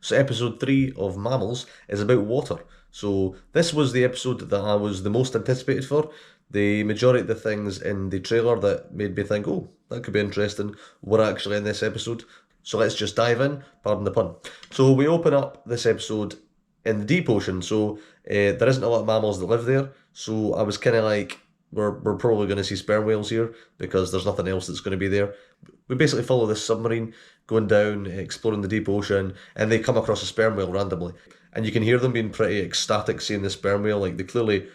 So episode 3 of Mammals is about water. So this was the episode that I was the most anticipated for. The majority of the things in the trailer that made me think, oh, that could be interesting, were actually in this episode. So let's just dive in, pardon the pun. So we open up this episode in the deep ocean. So there isn't a lot of mammals that live there. So I was kind of like, we're probably going to see sperm whales here because there's nothing else that's going to be there. We basically follow this submarine going down, exploring the deep ocean, and they come across a sperm whale randomly. And you can hear them being pretty ecstatic seeing the sperm whale. Like they clearly,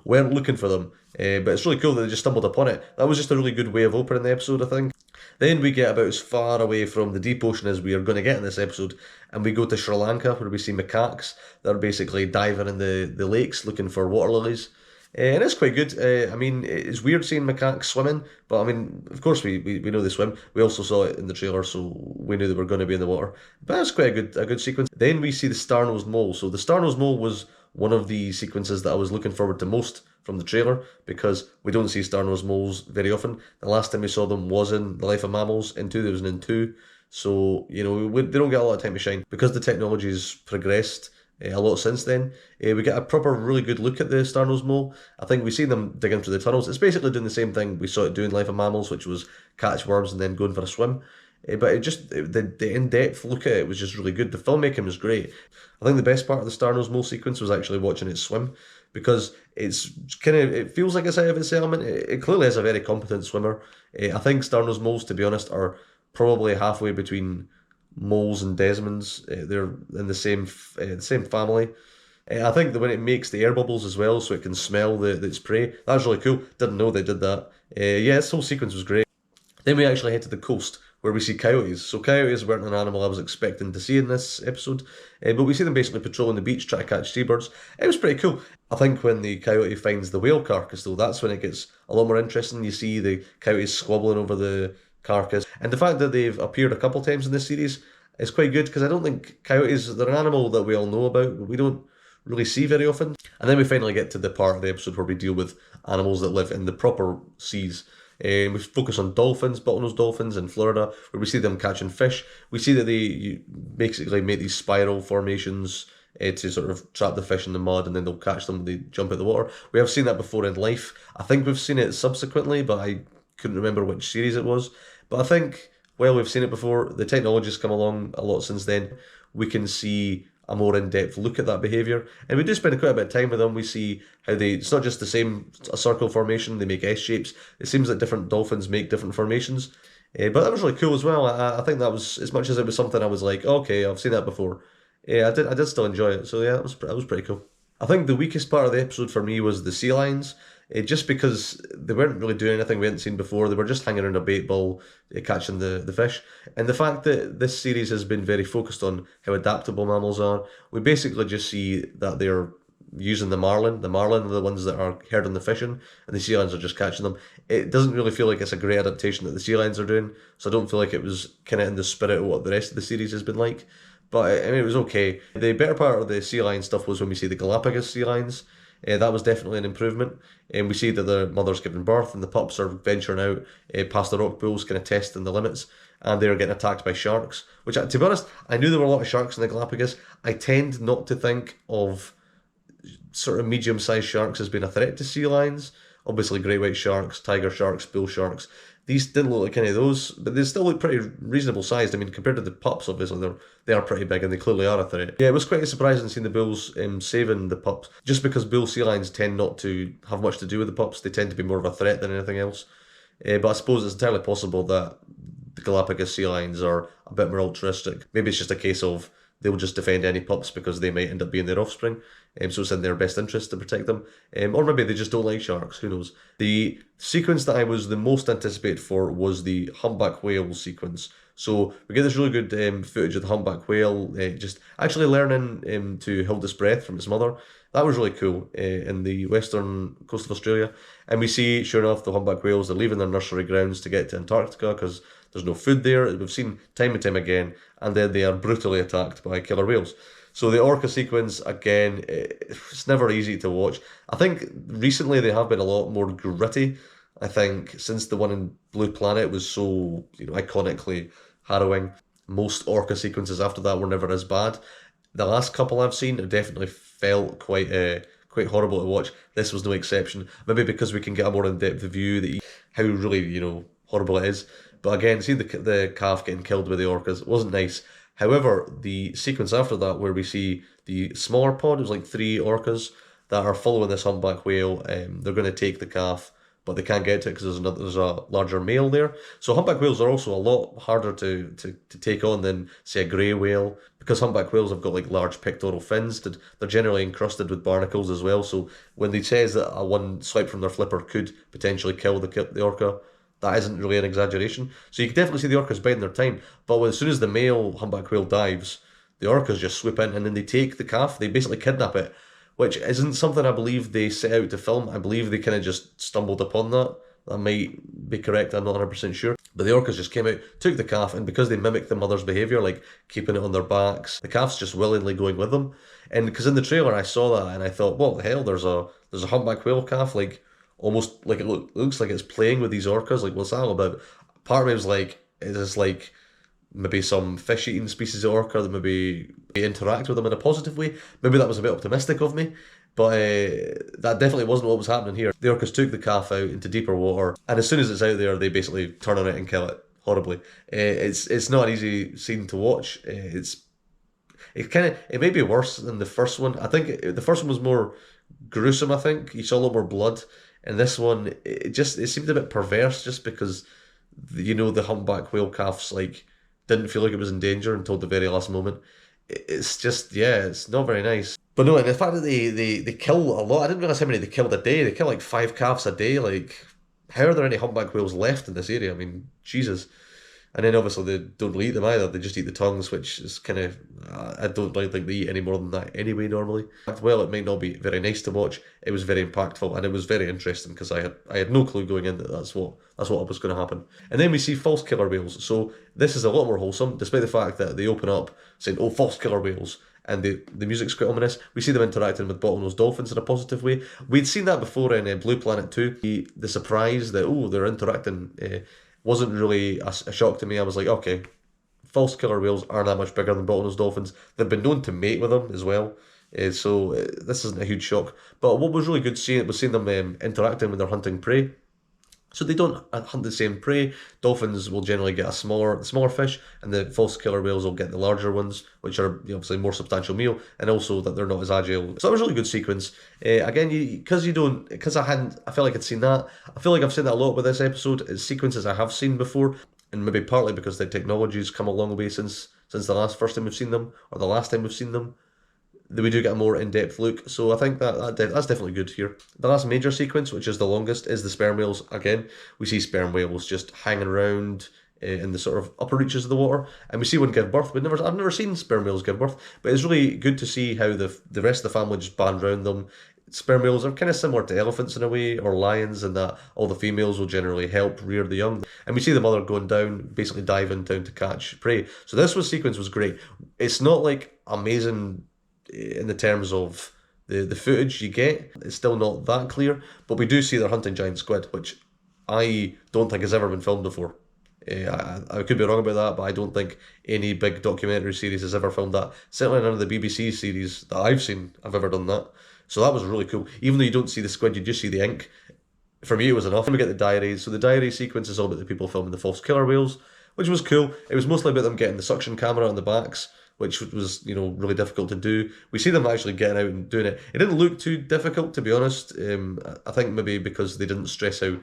weren't looking for them. But it's really cool that they just stumbled upon it. That was just a really good way of opening the episode, I think. Then we get about as far away from the deep ocean as we are going to get in this episode, and we go to Sri Lanka where we see macaques that are basically diving in the lakes looking for water lilies. And it's quite good. I mean, it's weird seeing macaques swimming, but I mean, of course we know they swim. We also saw it in the trailer, so we knew they were going to be in the water. But it's quite a good sequence. Then we see the star-nosed mole. So the star-nosed mole was one of the sequences that I was looking forward to most from the trailer because we don't see star-nosed moles very often. The last time we saw them was in The Life of Mammals in 2002. So, they don't get a lot of time to shine. Because the technology's progressed a lot since then, we get a proper, really good look at the star-nosed mole. I think we see them digging through the tunnels. It's basically doing the same thing we saw it do in Life of Mammals, which was catch worms and then going for a swim. But the in-depth look at it was just really good. The filmmaking was great. I think the best part of the star-nosed mole sequence was actually watching it swim because it feels like it's out of its element. It clearly is a very competent swimmer. I think star-nosed moles, to be honest, are probably halfway between moles and Desmonds. They're in the same family. I think that when it makes the air bubbles as well, so it can smell its prey, that's really cool. Didn't know they did that. Yeah, this whole sequence was great. Then we actually head to the coast where we see coyotes. So coyotes weren't an animal I was expecting to see in this episode, but we see them basically patrolling the beach trying to catch seabirds. It was pretty cool. I think when the coyote finds the whale carcass though, that's when it gets a lot more interesting. You see the coyotes squabbling over the carcass, and the fact that they've appeared a couple times in this series is quite good because I don't think coyotes, they're an animal that we all know about, but we don't really see very often. And then we finally get to the part of the episode where we deal with animals that live in the proper seas. We focus on dolphins, bottlenose dolphins in Florida, where we see them catching fish. We see that they basically make these spiral formations to sort of trap the fish in the mud, and then they'll catch them when they jump out the water. We have seen that before in life. I think we've seen it subsequently, but I couldn't remember which series it was. But I think, well, we've seen it before. The technology's come along a lot since then. We can see a more in-depth look at that behaviour. And we do spend quite a bit of time with them. We see how it's not just the same a circle formation, they make S shapes. It seems that different dolphins make different formations. But that was really cool as well. I think that was, as much as it was something I was like, okay, I've seen that before. Yeah, I did still enjoy it. So yeah, that was pretty cool. I think the weakest part of the episode for me was the sea lions. Just because they weren't really doing anything we hadn't seen before. They were just hanging around a bait ball, catching the fish. And the fact that this series has been very focused on how adaptable mammals are, we basically just see that they're using the marlin. The marlin are the ones that are herding the fishing, and the sea lions are just catching them. It doesn't really feel like it's a great adaptation that the sea lions are doing, so I don't feel like it was kind of in the spirit of what the rest of the series has been like. But I mean, it was okay. The better part of the sea lion stuff was when we see the Galapagos sea lions. That was definitely an improvement. And we see that the mother's giving birth and the pups are venturing out past the rock pools, kind of testing the limits, and they're getting attacked by sharks. Which, to be honest, I knew there were a lot of sharks in the Galapagos. I tend not to think of sort of medium-sized sharks as being a threat to sea lions. Obviously, great white sharks, tiger sharks, bull sharks. These didn't look like any of those, but they still look pretty reasonable sized. I mean, compared to the pups, obviously, they are pretty big and they clearly are a threat. Yeah, it was quite surprising seeing the bulls saving the pups, just because bull sea lions tend not to have much to do with the pups. They tend to be more of a threat than anything else. But I suppose it's entirely possible that the Galapagos sea lions are a bit more altruistic. Maybe it's just a case of they'll just defend any pups because they might end up being their offspring. So it's in their best interest to protect them. Or maybe they just don't like sharks, who knows. The sequence that I was the most anticipated for was the humpback whale sequence. So we get this really good footage of the humpback whale just actually learning to hold its breath from its mother. That was really cool in the western coast of Australia. And we see, sure enough, the humpback whales are leaving their nursery grounds to get to Antarctica because there's no food there. We've seen time and time again. And then they are brutally attacked by killer whales. So the orca sequence, again, it's never easy to watch. I think recently they have been a lot more gritty. I think since the one in Blue Planet was so, iconically harrowing. most orca sequences after that were never as bad. The last couple I've seen have definitely felt quite horrible to watch. This was no exception. Maybe because we can get a more in-depth view that how really horrible it is. But again, seeing the calf getting killed by the orcas wasn't nice. However, the sequence after that, where we see the smaller pod, it was like three orcas that are following this humpback whale. They're going to take the calf, but they can't get to it because there's a larger male there. So humpback whales are also a lot harder to take on than, say, a grey whale, because humpback whales have got like large pectoral fins. They're generally encrusted with barnacles as well. So when they says that a one swipe from their flipper could potentially kill the orca, that isn't really an exaggeration. So you can definitely see the orcas biding their time. But as soon as the male humpback whale dives, the orcas just swoop in and then they take the calf. They basically kidnap it, which isn't something I believe they set out to film. I believe they kind of just stumbled upon that. That might be correct, I'm not 100% sure. But the orcas just came out, took the calf, and because they mimic the mother's behaviour, like keeping it on their backs, the calf's just willingly going with them. And because in the trailer I saw that and I thought, what the hell, there's a humpback whale calf, like almost like it looks like it's playing with these orcas, like what's that all about? Part of me was like, is this like maybe some fish-eating species of orca that maybe interact with them in a positive way? Maybe that was a bit optimistic of me, but that definitely wasn't what was happening here. The orcas took the calf out into deeper water, and as soon as it's out there, they basically turn on it and kill it horribly. It's not an easy scene to watch. It may be worse than the first one. I think the first one was more gruesome. I think you saw a lot more blood. And this one, it seemed a bit perverse, just because the humpback whale calf's like didn't feel like it was in danger until the very last moment. It's just, yeah, it's not very nice. But no, and the fact that they kill a lot, I didn't realize how many they killed a day. They kill like 5 calves a day. Like, how are there any humpback whales left in this area? I mean, Jesus. And then obviously they don't really eat them either. They just eat the tongues, which is kind of, I don't really think they eat any more than that anyway normally. Well, it might not be very nice to watch. It was very impactful and it was very interesting because I had no clue going in that that's what was going to happen. And then we see false killer whales. So this is a lot more wholesome, despite the fact that they open up saying, "Oh, false killer whales." And the music's quite ominous. We see them interacting with bottlenose dolphins in a positive way. We'd seen that before in Blue Planet 2. The surprise that, oh, they're interacting wasn't really a shock to me. I was like, okay, false killer whales aren't that much bigger than bottlenose dolphins. They've been known to mate with them as well. So this isn't a huge shock. But what was really good seeing them interacting when they're hunting prey. So they don't hunt the same prey. Dolphins will generally get a smaller fish, and the false killer whales will get the larger ones, which are obviously more substantial meal, and also that they're not as agile. So that was a really good sequence. Again, I feel like I'd seen that. I feel like I've seen that a lot with this episode. It's sequences I have seen before, and maybe partly because the technology's come a long way since the first time we've seen them, or the last time we've seen them. We do get a more in-depth look, so I think that's definitely good here. The last major sequence, which is the longest, is the sperm whales. Again, we see sperm whales just hanging around in the sort of upper reaches of the water, and we see one give birth. I've never seen sperm whales give birth, but it's really good to see how the rest of the family just band around them. Sperm whales are kind of similar to elephants in a way, or lions, in that all the females will generally help rear the young. And we see the mother going down, basically diving down to catch prey. So this sequence was great. It's not like amazing in the terms of the footage you get. It's still not that clear, but we do see they're hunting giant squid, which I don't think has ever been filmed before. I could be wrong about that, but I don't think any big documentary series has ever filmed that. Certainly none of the BBC series that I've seen have ever done that. So that was really cool. Even though you don't see the squid, you just see the ink. For me, it was enough. Then we get the diaries. So the diary sequence is all about the people filming the false killer whales, which was cool. It was mostly about them getting the suction camera on the backs, which was, really difficult to do. We see them actually getting out and doing it. It didn't look too difficult, to be honest. I think maybe because they didn't stress out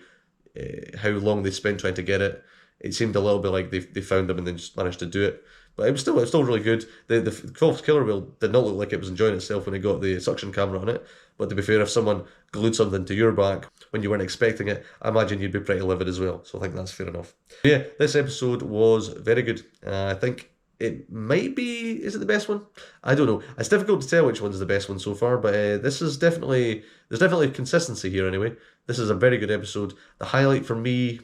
how long they spent trying to get it. It seemed a little bit like they found them and then just managed to do it. But it was still really good. The false killer whale did not look like it was enjoying itself when it got the suction camera on it. But to be fair, if someone glued something to your back when you weren't expecting it, I imagine you'd be pretty livid as well. So I think that's fair enough. But yeah, this episode was very good. I think it might be, is it the best one? I don't know. It's difficult to tell which one's the best one so far, but there's definitely consistency here anyway. This is a very good episode. The highlight for me,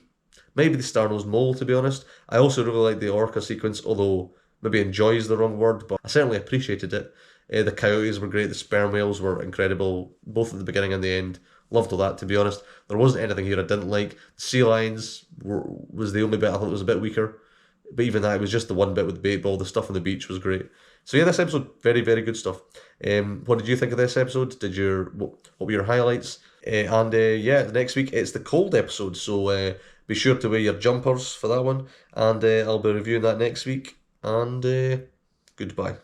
maybe the star-nosed mole, to be honest. I also really like the orca sequence, although maybe enjoy is the wrong word, but I certainly appreciated it. The coyotes were great, the sperm whales were incredible, both at the beginning and the end. Loved all that, to be honest. There wasn't anything here I didn't like. Sea lions was the only bit I thought was a bit weaker. But even that, it was just the one bit with the baseball. The stuff on the beach was great. So yeah, this episode, very, very good stuff. What did you think of this episode? What were your highlights? Yeah, next week it's the cold episode, so be sure to wear your jumpers for that one. And I'll be reviewing that next week. And goodbye.